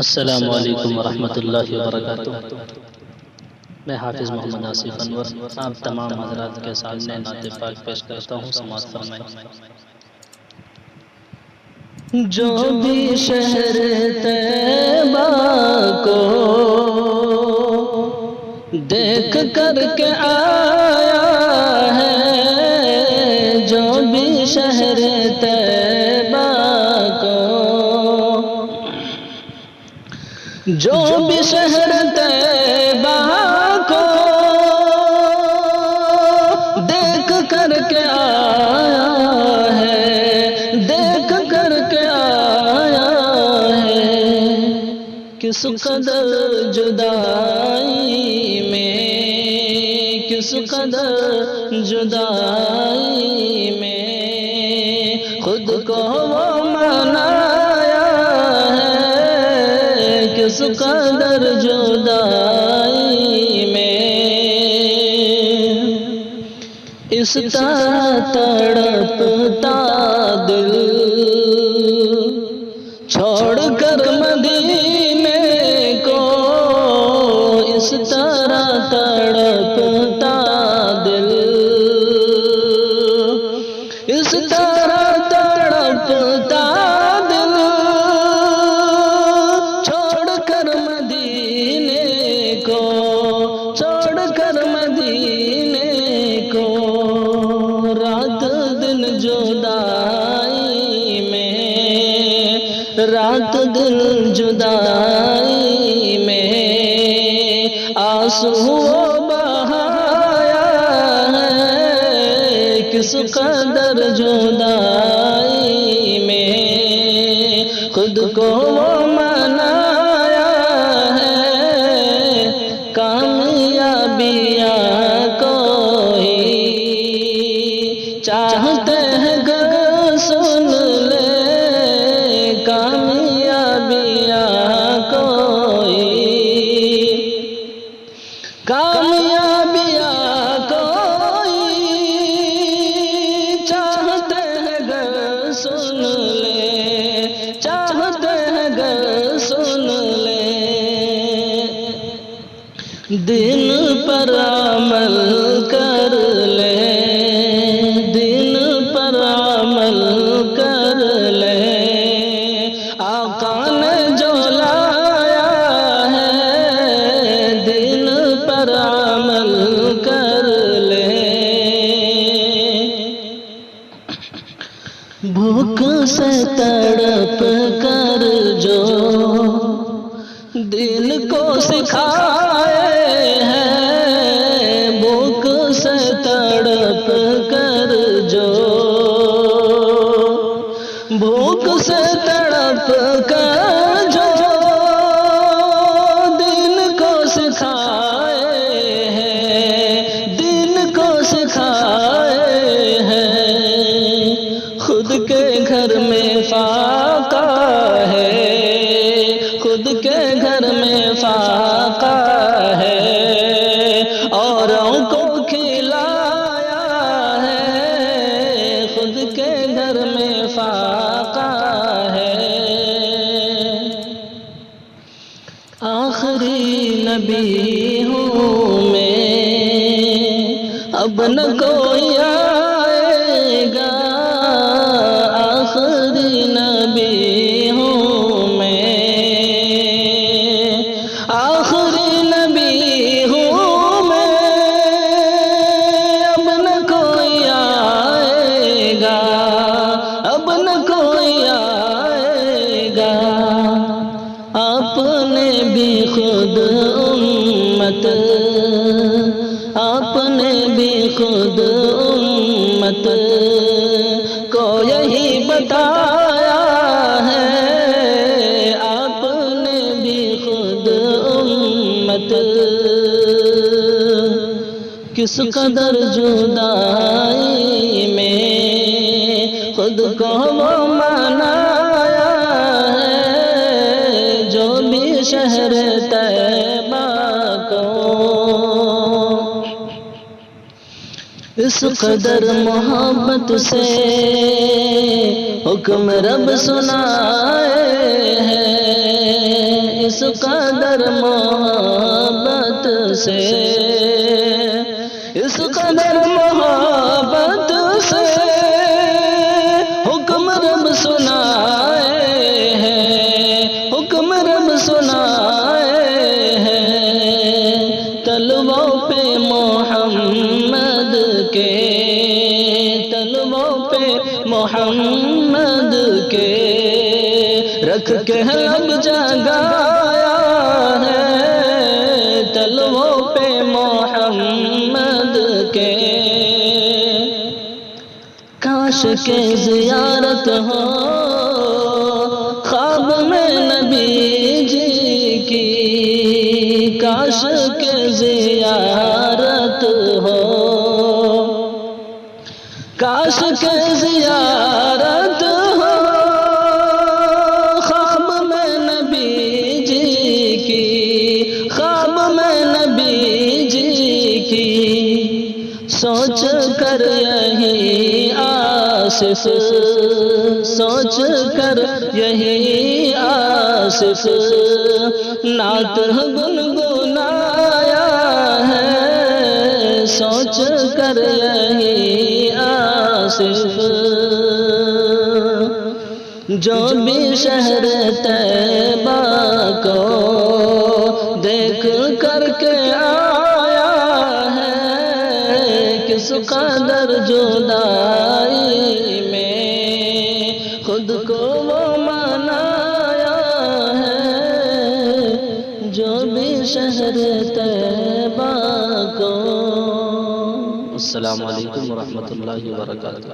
السلام علیکم ورحمۃ اللہ وبرکاتہ۔ میں حافظ محمد آصف انور آپ تمام حضرات کے سامنے نعت پاک پیش کرتا ہوں، سماعت فرمائیں۔ جو بھی شہر طیبہ کو دیکھ کر کے آیا ہے، جو بھی شہر طیبہ کو، جو بھی شہر طیبہ کو دیکھ کر کے آیا ہے، دیکھ کر کے آیا ہے، کس قدر جدائی میں، کس قدر جدائی میں خود کو وہ منایا ہے، کس قدر جدائی میں اس طرح تڑپتا دل چھوڑ کر مدینے کو، اس طرح تڑپتا دل، اس طرح تڑپتا دل چھوڑ کر مدینے کو، چھوڑ کر مدینے کو، رات دن جدائی میں، رات دن جدائی میں آنسو بہایا ہے، کس قدر جدائی میں خود کو وہ منایا ہے، کامیابیاں کوئی چاہتے ہیں گر سن لے، کامیابیاں کوئی، کامیابیاں کوئی چاہتے ہیں گر سن لے، چاہتے ہیں گر سن لے، دین پر عمل کر لے، دین پر عمل کر لے، آقا نے جو لایا ہے، دین پر عمل کر لے، بھوک سے تڑپ کر جو دل کو سکھائے ہیں، بھوک سے تڑپ کر جو، بھوک سے تڑپ کر جو دل کو سکھائے ہیں، دل کو سکھائے ہیں، خود کے گھر میں فاقہ ہے، خود کے گھر میں فاقہ ہے، اوروں کو کھلایا ہے، خود کے گھر میں فاقہ ہے، آخری نبی ہوں میں، اب نہ کوئی آئے گا، آخری نبی ہوں میں، آخری نبی ہوں میں، اب نہ کوئی آئے گا، اب نہ کوئی آئے گا، آپ نے بھی خود امت، آپ نے بھی خود امت کو یہی بتایا ہے، آپ نے بھی خود امت کس قدر جدائی میں خود کو وہ منایا ہے، جو بھی شہر طیبہ کو اس قدر محبت سے حکم رب سنائے ہیں، قدر محبت سے، اس قدر محبت سے حکم رب سنائے ہیں، حکم رب سنائے ہیں، تلووں پہ محمد کے، تلووں پہ محمد کے رکھ کے لب جگایا ہے، تلووں پہ محمد کے۔ کاش کے زیارت ہو خواب میں نبی جی کی، کاش کے زیارت ہو، کاش کے زیارت ہو خواب میں نبی جی کی، خواب میں نبی جی کی، سوچ کر یہی آصف، سوچ کر یہی آصف نعت گنگنایا ہے، سوچ کر یہی آصف، جو بھی شہر طیبہ کو دیکھ کر کے آیا ہے، کس قدر جدائی میں خود کو وہ منایا ہے، جو بھی شہر طیبہ کو۔ السلام علیکم ورحمۃ اللہ وبرکاتہ۔